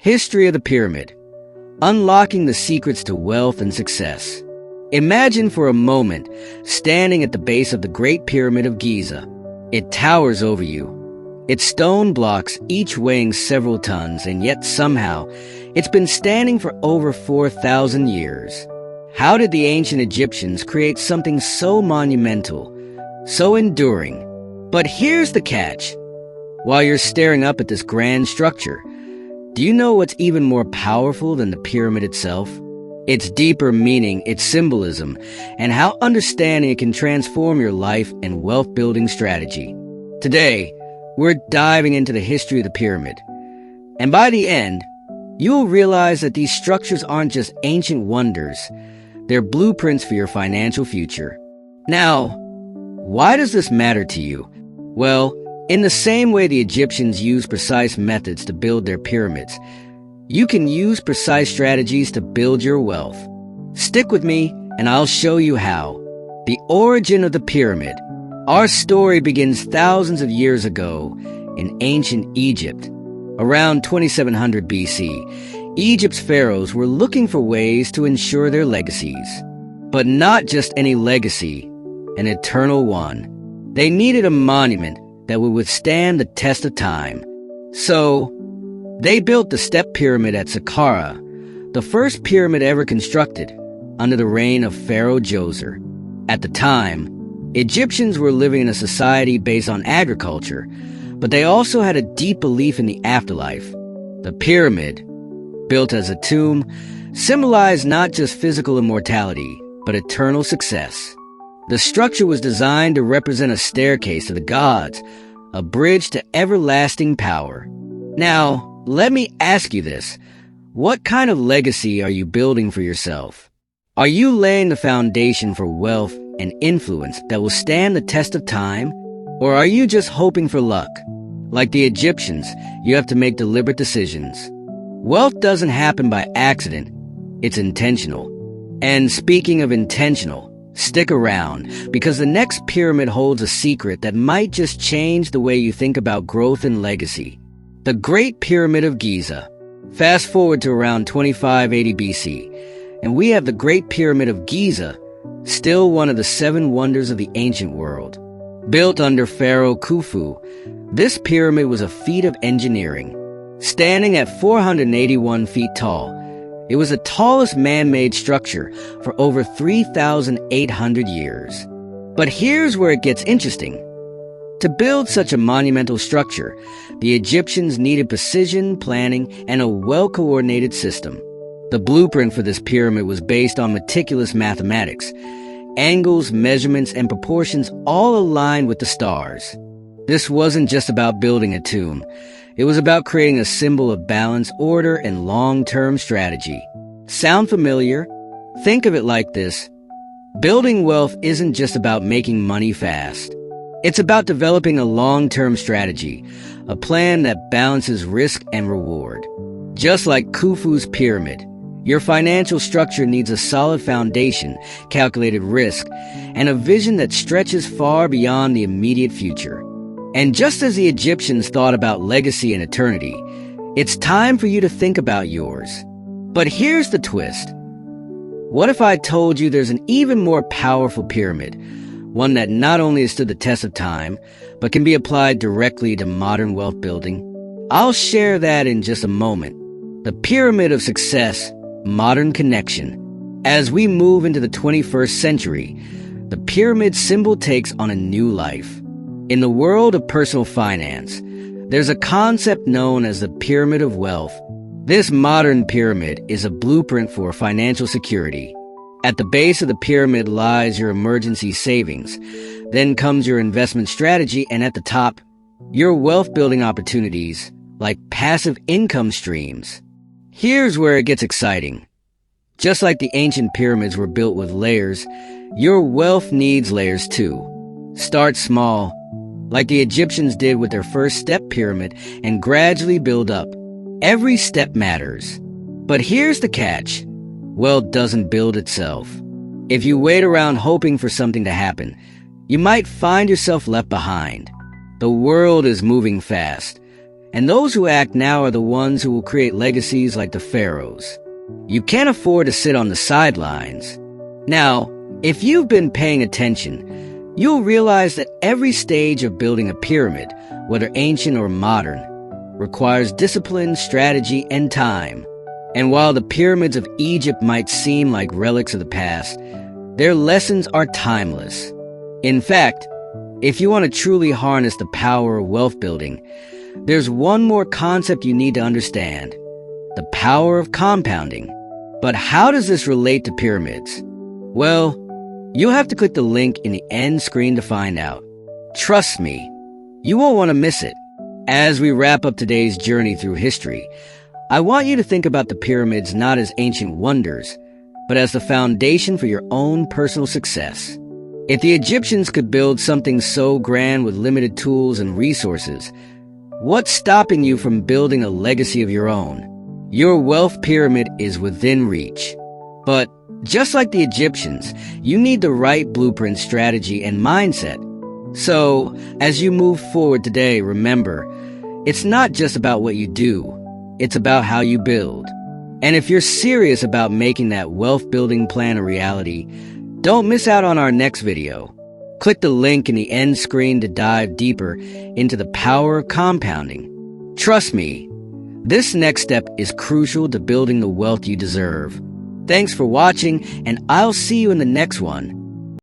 History of the Pyramid. Unlocking the secrets to wealth and success. Imagine for a moment standing at the base of the Great Pyramid of Giza. It towers over you. Its stone blocks, each weighing several tons, and yet somehow it's been standing for over 4,000 years. How did the ancient Egyptians create something so monumental, so enduring? But here's the catch. While you're staring up at this grand structure, do you know what's even more powerful than the pyramid itself? Its deeper meaning, its symbolism, and how understanding it can transform your life and wealth-building strategy. Today, we're diving into the history of the pyramid. And by the end, you'll realize that these structures aren't just ancient wonders. They're blueprints for your financial future. Now, why does this matter to you? Well, in the same way the Egyptians used precise methods to build their pyramids, you can use precise strategies to build your wealth. Stick with me, and I'll show you how. The origin of the pyramid. Our story begins thousands of years ago in ancient Egypt. Around 2700 BC, Egypt's pharaohs were looking for ways to ensure their legacies. But not just any legacy, an eternal one. They needed a monument that would withstand the test of time. So, they built the step pyramid at Saqqara, the first pyramid ever constructed, under the reign of Pharaoh Djoser. At the time, Egyptians were living in a society based on agriculture, but they also had a deep belief in the afterlife. The pyramid, built as a tomb, symbolized not just physical immortality, but eternal success. The structure was designed to represent a staircase to the gods, a bridge to everlasting power. Now, let me ask you this. What kind of legacy are you building for yourself? Are you laying the foundation for wealth and influence that will stand the test of time? Or are you just hoping for luck? Like the Egyptians, you have to make deliberate decisions. Wealth doesn't happen by accident. It's intentional. And speaking of intentional, stick around, because the next pyramid holds a secret that might just change the way you think about growth and legacy. The Great Pyramid of Giza. Fast forward to around 2580 BC, and we have the Great Pyramid of Giza, still one of the 7 wonders of the ancient world. Built under Pharaoh Khufu, this pyramid was a feat of engineering. Standing at 481 feet tall, it was the tallest man-made structure for over 3,800 years. But here's where it gets interesting. To build such a monumental structure, the Egyptians needed precision, planning, and a well-coordinated system. The blueprint for this pyramid was based on meticulous mathematics. Angles, measurements, and proportions all aligned with the stars. This wasn't just about building a tomb. It was about creating a symbol of balance, order, and long-term strategy. Sound familiar? Think of it like this. Building wealth isn't just about making money fast. It's about developing a long-term strategy, a plan that balances risk and reward. Just like Khufu's pyramid, your financial structure needs a solid foundation, calculated risk, and a vision that stretches far beyond the immediate future. And just as the Egyptians thought about legacy and eternity, it's time for you to think about yours. But here's the twist. What if I told you there's an even more powerful pyramid, one that not only has stood the test of time, but can be applied directly to modern wealth building? I'll share that in just a moment. The Pyramid of Success, Modern Connection. As we move into the 21st century, the pyramid symbol takes on a new life. In the world of personal finance, there's a concept known as the Pyramid of Wealth. This modern pyramid is a blueprint for financial security. At the base of the pyramid lies your emergency savings. Then comes your investment strategy, and at the top, your wealth-building opportunities, like passive income streams. Here's where it gets exciting. Just like the ancient pyramids were built with layers, your wealth needs layers too. Start small, like the Egyptians did with their first step pyramid, and gradually build up. Every step matters. But here's the catch. Wealth doesn't build itself. If you wait around hoping for something to happen, you might find yourself left behind. The world is moving fast. And those who act now are the ones who will create legacies like the Pharaohs. You can't afford to sit on the sidelines. Now, if you've been paying attention, you'll realize that every stage of building a pyramid, whether ancient or modern, requires discipline, strategy, and time. And while the pyramids of Egypt might seem like relics of the past, their lessons are timeless. In fact, if you want to truly harness the power of wealth building, there's one more concept you need to understand: the power of compounding. But how does this relate to pyramids? Well, you'll have to click the link in the end screen to find out. Trust me, you won't want to miss it. As we wrap up today's journey through history, I want you to think about the pyramids not as ancient wonders, but as the foundation for your own personal success. If the Egyptians could build something so grand with limited tools and resources, what's stopping you from building a legacy of your own? Your wealth pyramid is within reach. But just like the Egyptians, you need the right blueprint, strategy, and mindset. So, as you move forward today, remember, it's not just about what you do, it's about how you build. And if you're serious about making that wealth building plan a reality, don't miss out on our next video. Click the link in the end screen to dive deeper into the power of compounding. Trust me, this next step is crucial to building the wealth you deserve. Thanks for watching, and I'll see you in the next one.